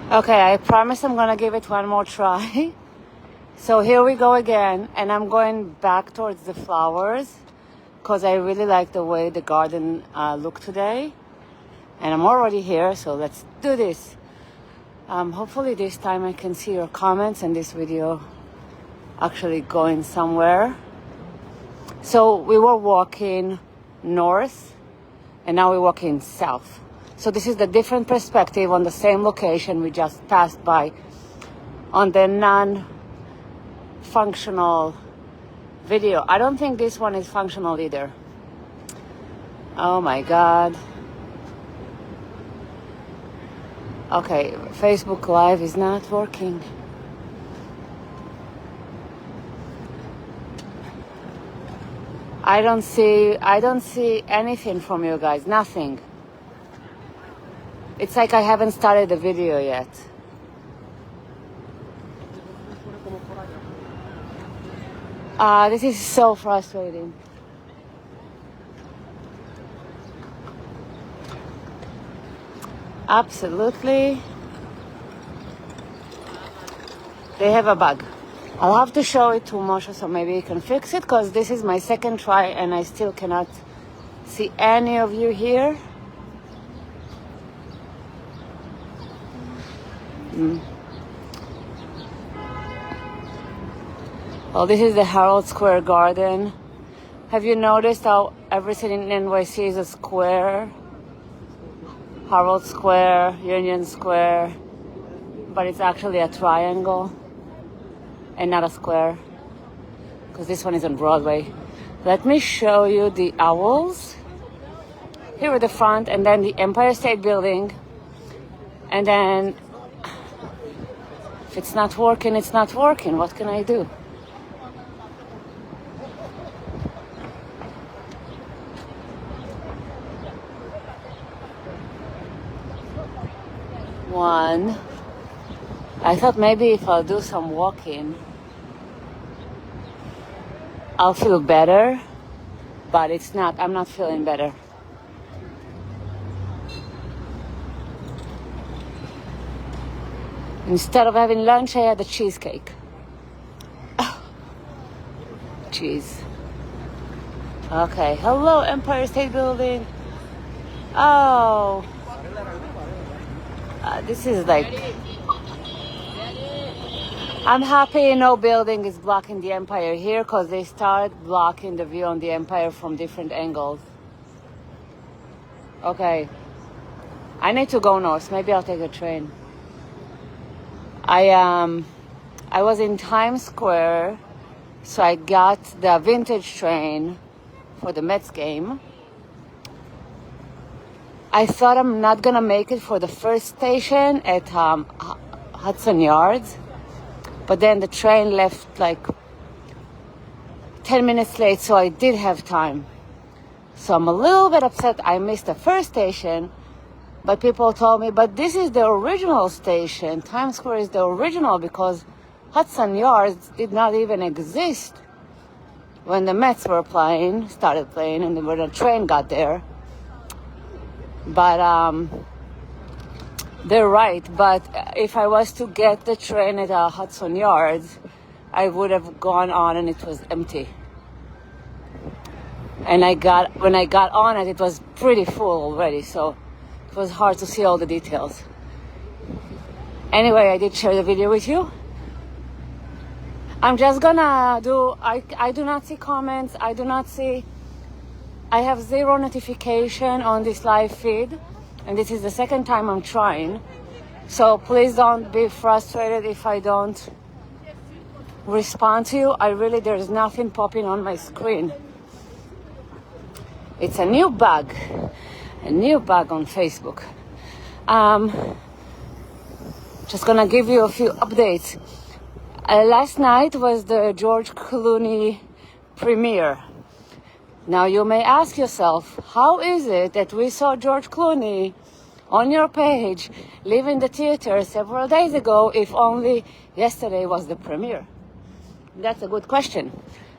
Okay, I promise I'm gonna give it one more try. So here we go again, and I'm going back towards the flowers because I really like the way the garden looked today. And I'm already here, so let's do this. Hopefully this time I can see your comments and this video actually going somewhere. So we were walking north, and now we're walking south. So this is the different perspective on the same location we just passed by on the non-functional video. I don't think this one is functional either. Oh my God. Okay, Facebook Live is not working. I don't see anything from you guys, nothing. It's like I haven't started the video yet. This is so frustrating. Absolutely. They have a bug. I'll have to show it to Moshe so maybe he can fix it, because this is my second try and I still cannot see any of you here. Well, this is the Herald Square Garden. Have you noticed how everything in NYC is a square? Herald Square, Union Square, but it's actually a triangle and not a square, because this one is on Broadway. Let me show you the owls. Here at the front, and then the Empire State Building. And then, if it's not working, it's not working. What can I do? One. I thought maybe if I'll do some walking, I'll feel better, but it's not. I'm not feeling better. Instead of having lunch, I had a cheesecake. Oh, cheese. Okay, hello, Empire State Building. Oh, this is like... I'm happy no building is blocking the Empire here, because they start blocking the view on the Empire from different angles. Okay. I need to go north. Maybe I'll take a train. I was in Times Square, so I got the vintage train for the Mets game. I thought I'm not gonna make it for the first station at Hudson Yards. But then the train left like 10 minutes late, so I did have time. So I'm a little bit upset I missed the first station, but people told me, but this is the original station. Times Square is the original, because Hudson Yards did not even exist when the Mets started playing, and when the train got there. But they're right, but if I was to get the train at Hudson Yards, I would have gone on and it was empty. And when I got on it, it was pretty full already, so it was hard to see all the details. Anyway, I did share the video with you. I'm just gonna I do not see comments, I have 0 notification on this live feed. And this is the second time I'm trying. So please don't be frustrated if I don't respond to you. There's nothing popping on my screen. It's a new bug on Facebook. Just gonna give you a few updates. Last night was the George Clooney premiere. Now you may ask yourself, how is it that we saw George Clooney on your page leaving the theater several days ago, if only yesterday was the premiere? That's a good question,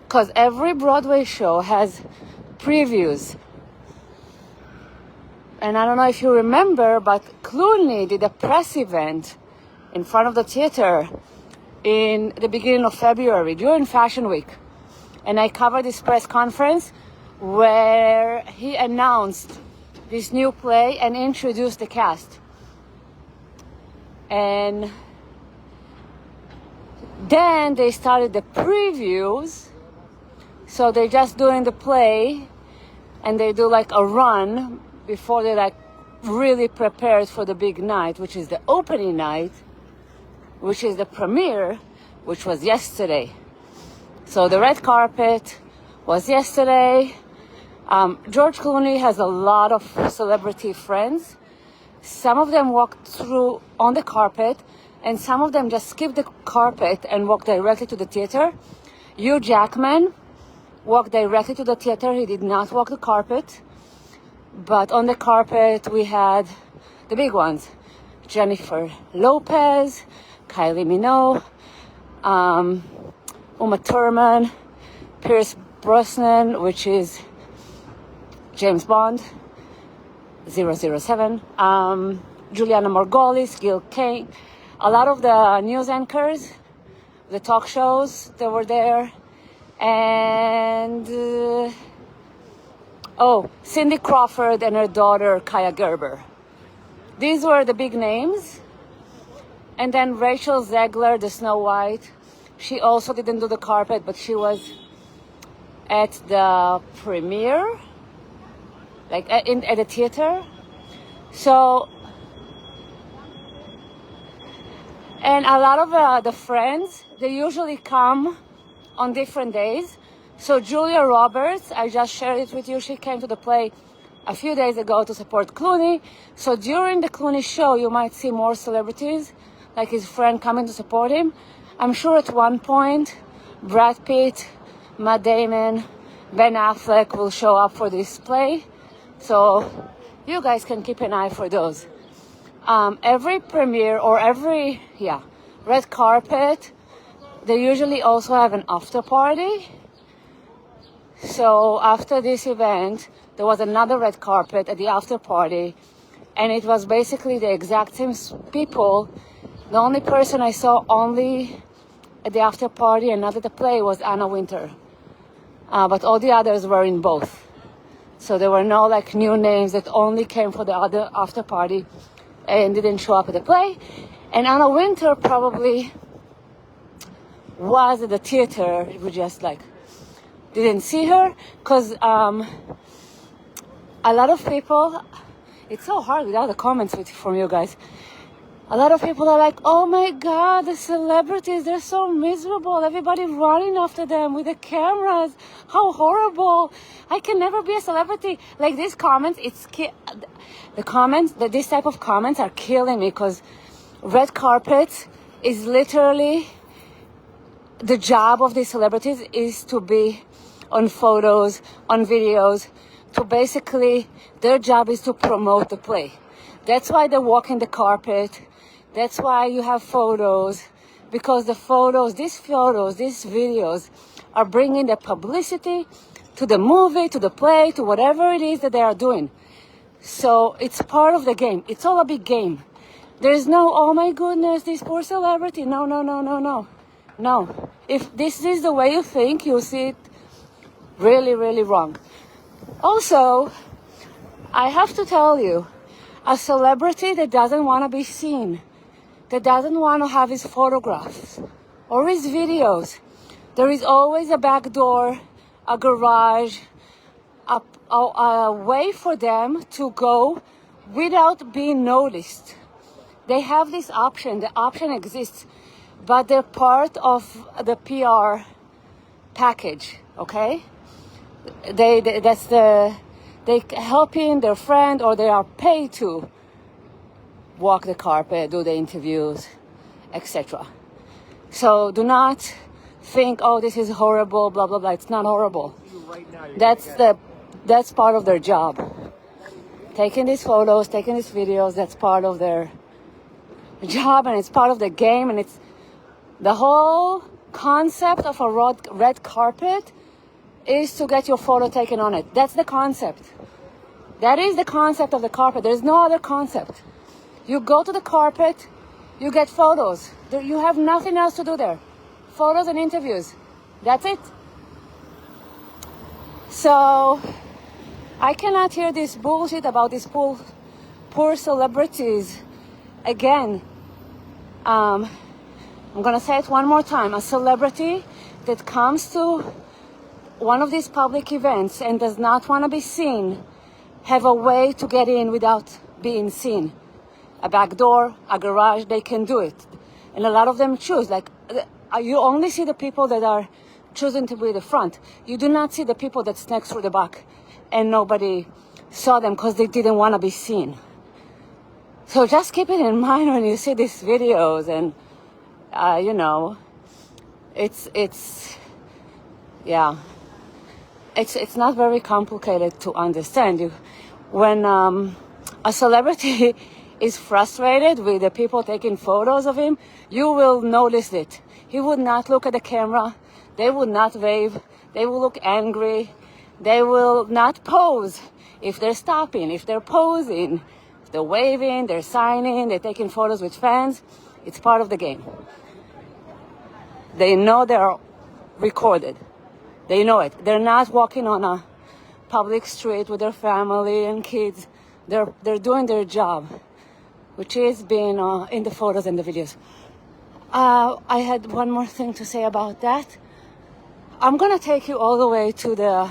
because every Broadway show has previews. And I don't know if you remember, but Clooney did a press event in front of the theater in the beginning of February during Fashion Week. And I covered this press conference where he announced this new play and introduced the cast. And then they started the previews. So they're just doing the play and they do like a run before they like really prepared for the big night, which is the opening night, which is the premiere, which was yesterday. So the red carpet was yesterday. George Clooney has a lot of celebrity friends. Some of them walked through on the carpet, and some of them just skipped the carpet and walked directly to the theater. Hugh Jackman walked directly to the theater. He did not walk the carpet. But on the carpet, we had the big ones. Jennifer Lopez, Kylie Minogue, Uma Thurman, Pierce Brosnan, which is James Bond, 007, Juliana Margulies, Gil Kane, a lot of the news anchors, the talk shows that were there, and Cindy Crawford and her daughter Kaya Gerber. These were the big names. And then Rachel Zegler, the Snow White, she also didn't do the carpet, but she was at the premiere, like at the theater. So, and a lot of the friends, they usually come on different days. So Julia Roberts, I just shared it with you, she came to the play a few days ago to support Clooney. So during the Clooney show, you might see more celebrities, like his friend coming to support him. I'm sure at one point, Brad Pitt, Matt Damon, Ben Affleck will show up for this play. So you guys can keep an eye for those. Every premiere or every red carpet, they usually also have an after party. So after this event, there was another red carpet at the after party, and it was basically the exact same people. The only person I saw only at the after party and not at the play was Anna Wintour. But all the others were in both. So there were no like new names that only came for the other after party and didn't show up at the play. And Anna Wintour probably was at the theater. We just like didn't see her because a lot of people, it's so hard without the comments from you guys. A lot of people are like, oh my God, the celebrities, they're so miserable. Everybody running after them with the cameras. How horrible. I can never be a celebrity. Like these comments, this type of comments are killing me because red carpet is literally, the job of these celebrities is to be on photos, on videos, to basically, their job is to promote the play. That's why they walk in the carpet. That's why you have photos, because these videos are bringing the publicity to the movie, to the play, to whatever it is that they are doing. So it's part of the game. It's all a big game. There's no, oh my goodness, this poor celebrity. No. No. If this is the way you think, you'll see it really, really wrong. Also, I have to tell you, a celebrity that doesn't want to be seen, that doesn't want to have his photographs or his videos, there is always a back door, a garage, a way for them to go without being noticed. They have this option. The option exists, but they're part of the PR package, okay? They helping their friend, or they are paid to walk the carpet, do the interviews, etc. So do not think, oh, this is horrible, blah, blah, blah. It's not horrible. That's part of their job. Taking these photos, taking these videos, that's part of their job, and it's part of the game, and it's the whole concept of a red carpet is to get your photo taken on it. That's the concept. That is the concept of the carpet. There's no other concept. You go to the carpet, You get photos. You have nothing else to do there. Photos and interviews. That's it. So I cannot hear this bullshit about these poor celebrities again. I'm gonna say it one more time. A celebrity that comes to one of these public events and does not want to be seen have a way to get in without being seen. A back door, a garage, they can do it. And a lot of them choose. Like, you only see the people that are choosing to be the front. You do not see the people that sneak through the back and nobody saw them because they didn't want to be seen. So just keep it in mind when you see these videos, and you know, it's not very complicated to understand. When a celebrity is frustrated with the people taking photos of him, you will notice it. He would not look at the camera. They would not wave. They will look angry. They will not pose. If they're stopping, if they're posing, if they're waving, they're signing, they're taking photos with fans, it's part of the game. They know they're recorded. They know it. They're not walking on a public street with their family and kids. They're doing their job, which is being in the photos and the videos. I had one more thing to say about that. I'm gonna take you all the way to the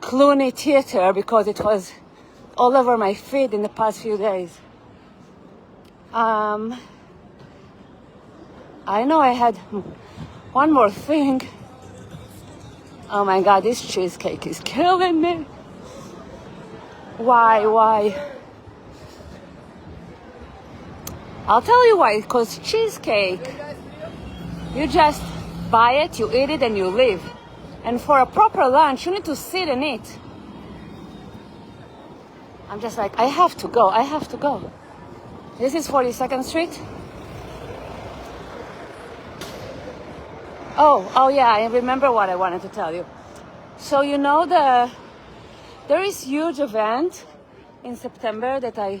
Clooney Theater because it was all over my feed in the past few days. I know I had one more thing. Oh my God, this cheesecake is killing me. Why? I'll tell you why. Because cheesecake, you just buy it, you eat it, and you leave. And for a proper lunch, you need to sit and eat. I'm just like, I have to go. This is 42nd Street. Oh yeah, I remember what I wanted to tell you. So you know there is huge event in September that I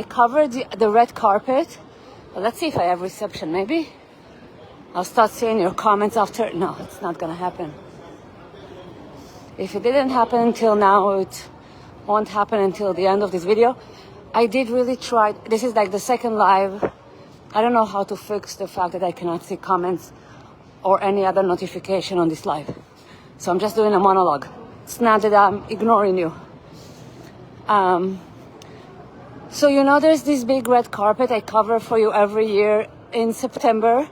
covered the red carpet. Well, let's see if I have reception, maybe. I'll start seeing your comments after. No, it's not gonna happen. If it didn't happen until now, it won't happen until the end of this video. I did really try. This is like the second live. I don't know how to fix the fact that I cannot see comments or any other notification on this live. So I'm just doing a monologue. It's not that I'm ignoring you. So you know there's this big red carpet I cover for you every year in September,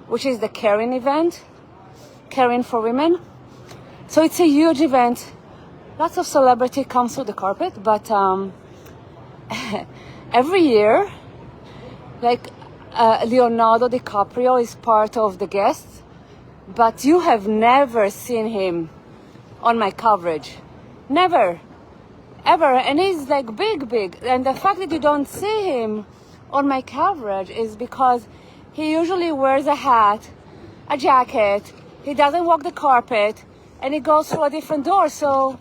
which is the Caring event, Caring for Women. So it's a huge event. Lots of celebrity comes to the carpet, but every year, like Leonardo DiCaprio is part of the guests, but you have never seen him on my coverage. Never. Ever. And he's like big. And the fact that you don't see him on my coverage is because he usually wears a hat, a jacket, he doesn't walk the carpet, and he goes through a different door. So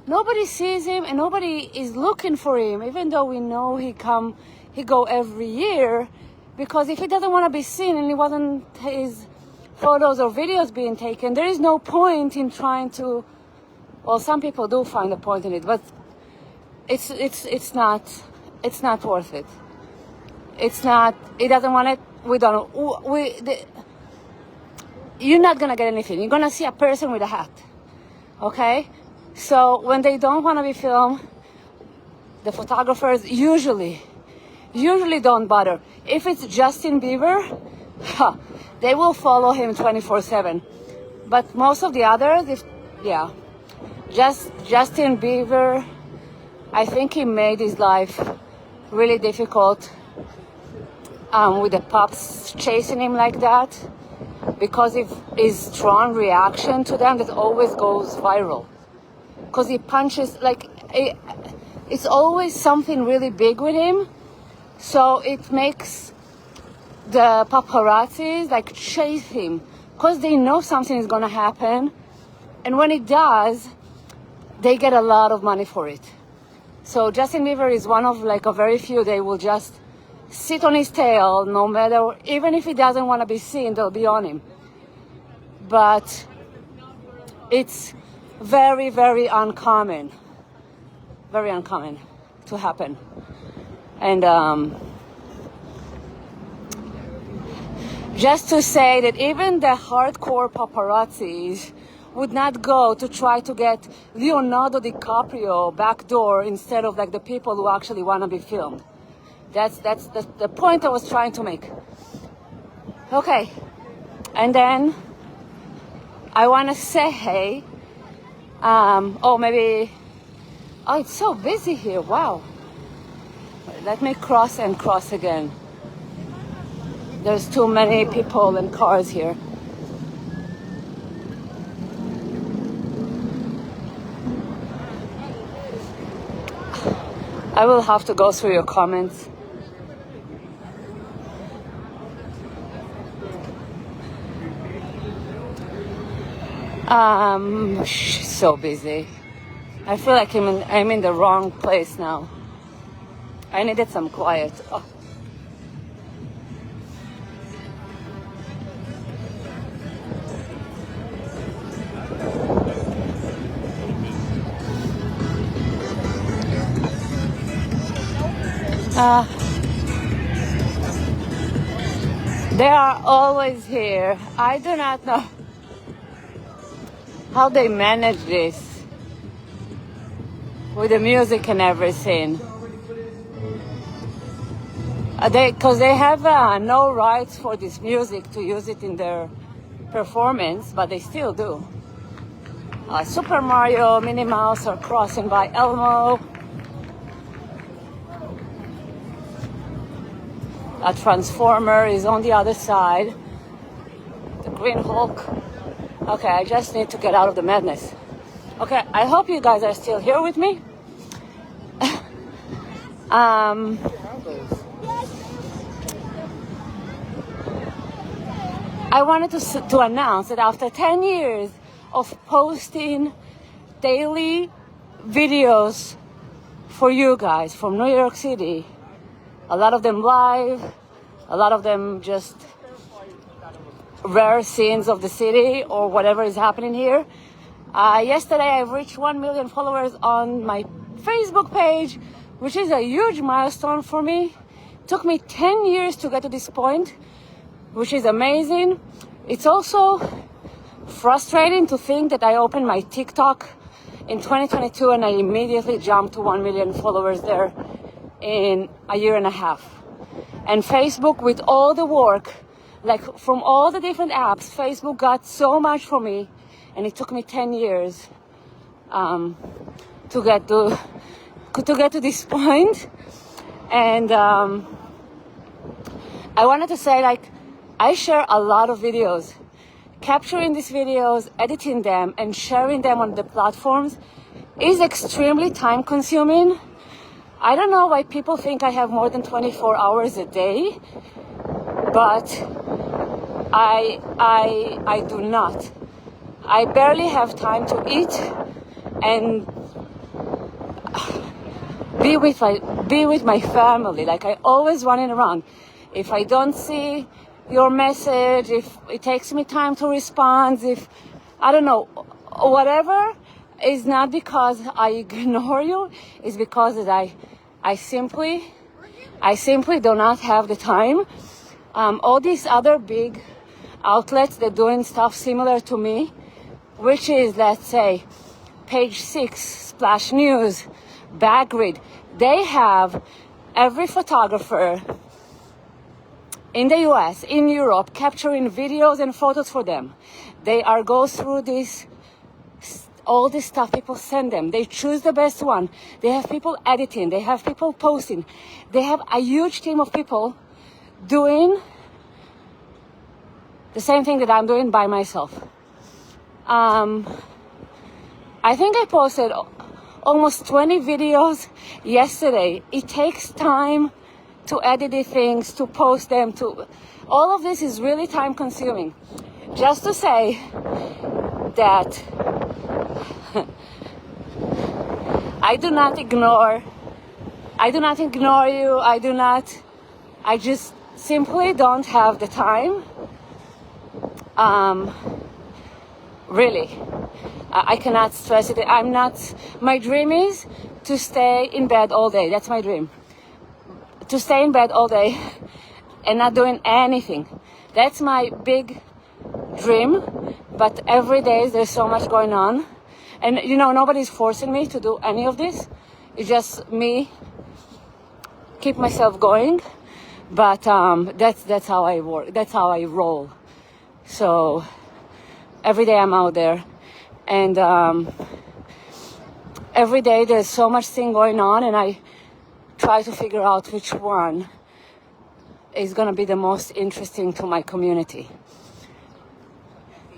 nobody sees him and nobody is looking for him, even though we know he go every year, because if he doesn't want to be seen and he wasn't his photos or videos being taken, there is no point in trying to. Well, some people do find a point in it, but it's not worth it. It's not. He doesn't want it. You're not gonna get anything. You're gonna see a person with a hat. Okay? So when they don't want to be filmed, the photographers usually don't bother. If it's Justin Bieber, they will follow him 24/7. But most of the others, just Justin Bieber, I think he made his life really difficult with the pups chasing him like that, because of his strong reaction to them that always goes viral. Because he punches, it's always something really big with him, so it makes the paparazzis chase him, because they know something is going to happen, and when it does, they get a lot of money for it. So Justin Bieber is one of a very few. They will just sit on his tail, no matter, even if he doesn't want to be seen, they'll be on him. But it's very, very uncommon to happen. And just to say that even the hardcore paparazzis would not go to try to get Leonardo DiCaprio backdoor instead of like the people who actually want to be filmed. That's the point I was trying to make. Okay, and then I want to say, it's so busy here, wow. Let me cross again. There's too many people and cars here. I will have to go through your comments. So busy. I feel like I'm in the wrong place now. I needed some quiet. Oh. They are always here. I do not know how they manage this with the music and everything. Because they have no rights for this music to use it in their performance, but they still do. Super Mario, Minnie Mouse are crossing by Elmo. A Transformer is on the other side. The Green Hulk. Okay, I just need to get out of the madness. Okay, I hope you guys are still here with me. I wanted to announce that after 10 years of posting daily videos for you guys from New York City, a lot of them live, a lot of them just rare scenes of the city or whatever is happening here. Yesterday I've reached 1 million followers on my Facebook page, which is a huge milestone for me. It took me 10 years to get to this point, which is amazing. It's also frustrating to think that I opened my TikTok in 2022 and I immediately jumped to 1 million followers there in a year and a half. And Facebook, with all the work, like from all the different apps, Facebook got so much from me, and it took me 10 years to get to this point. And I wanted to say, like, I share a lot of videos. Capturing these videos, editing them, and sharing them on the platforms is extremely time consuming. I don't know why people think I have more than 24 hours a day, but I do not. I barely have time to eat and be with my family. Like, I always running around. If I don't see your message, if it takes me time to respond, if I don't know, whatever, is not because I ignore you, it's because that I simply do not have the time. All these other big outlets, they're doing stuff similar to me, which is, let's say, Page 6, Splash News, Backgrid. They have every photographer in the US, in Europe, capturing videos and photos for them. They go through all this stuff people send them. They choose the best one. They have people editing. They have people posting. They have a huge team of people doing the same thing that I'm doing by myself. I think I posted almost 20 videos yesterday. It takes time to edit the things, to post them, all of this is really time consuming. Just to say that I do not ignore you. I do not I just simply don't have the time. Really, I cannot stress it. My dream is to stay in bed all day. That's my dream. To stay in bed all day and not doing anything. That's my big dream. But every day there's so much going on. And nobody's forcing me to do any of this. It's just me keep myself going. But that's how I work. That's how I roll. So every day I'm out there, and every day there's so much thing going on, and I try to figure out which one is going to be the most interesting to my community.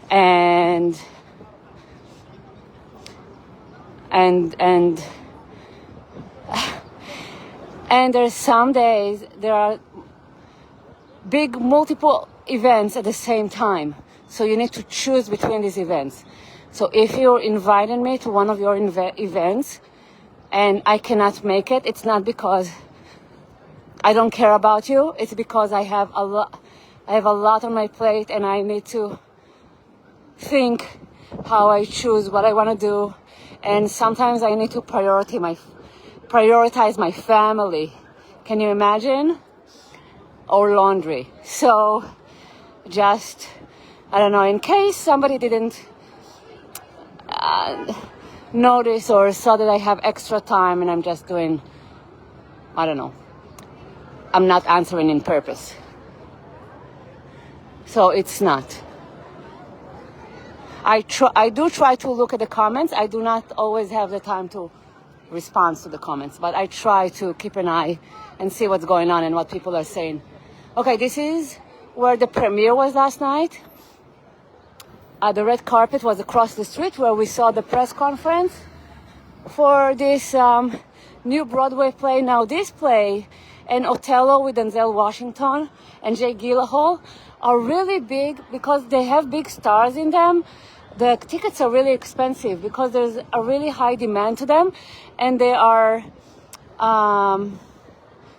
And there's some days there are big multiple events at the same time. So you need to choose between these events. So if you're inviting me to one of your events and I cannot make it, it's not because I don't care about you. It's because I have a lot on my plate, and I need to think how I choose what I want to do. And sometimes I need to prioritize my family. Can you imagine? Or laundry. So just, I don't know, in case somebody didn't notice or saw that I have extra time and I'm just doing, I don't know, I'm not answering in purpose. So it's not. I do try to look at the comments. I do not always have the time to respond to the comments, but I try to keep an eye and see what's going on and what people are saying. Okay, this is where the premiere was last night. The red carpet was across the street where we saw the press conference for this new Broadway play. Now this play and Othello with Denzel Washington and Jake Gyllenhaal are really big because they have big stars in them. The tickets are really expensive because there's a really high demand to them, and they are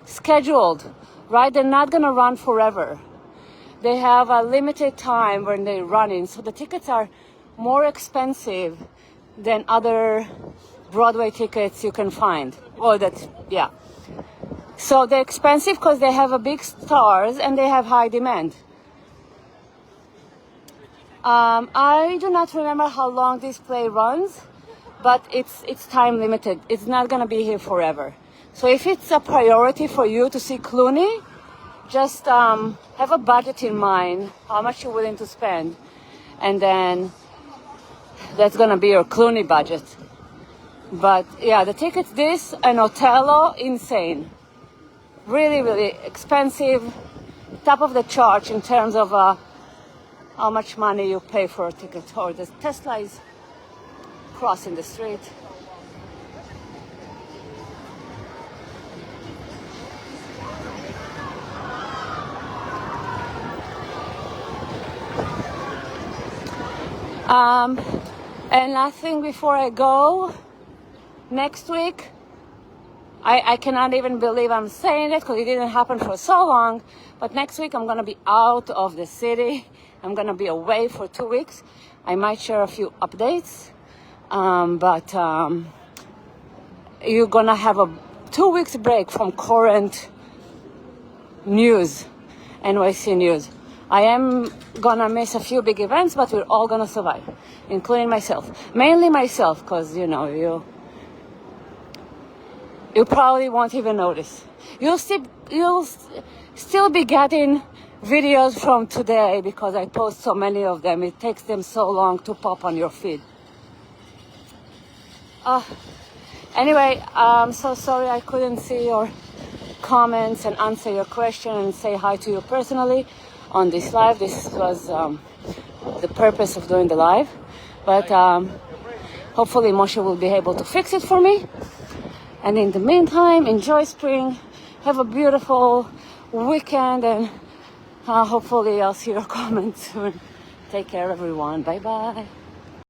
scheduled, right? They're not going to run forever. They have a limited time when they're running, so the tickets are more expensive than other Broadway tickets you can find. So they're expensive because they have a big stars and they have high demand. I do not remember how long this play runs, but it's time limited. It's not going to be here forever. So if it's a priority for you to see Clooney, just have a budget in mind, how much you're willing to spend, and then that's going to be your Clooney budget. But yeah, the tickets, this and Othello, insane. Really, really expensive, top of the charge in terms of how much money you pay for a ticket. Or the Tesla is crossing the street. And last thing before I go, next week, I cannot even believe I'm saying it because it didn't happen for so long, but next week I'm going to be out of the city. I'm going to be away for 2 weeks. I might share a few updates, but you're going to have a 2 weeks break from current news, NYC news. I am going to miss a few big events, but we're all going to survive, including myself. Mainly myself, because, you probably won't even notice. You'll still be getting videos from today because I post so many of them. It takes them so long to pop on your feed. Anyway, I'm so sorry I couldn't see your comments and answer your question and say hi to you personally on this live. This was the purpose of doing the live. But hopefully Moshe will be able to fix it for me. And in the meantime, enjoy spring. Have a beautiful weekend, and hopefully I'll see your comments soon. Take care, everyone. Bye-bye.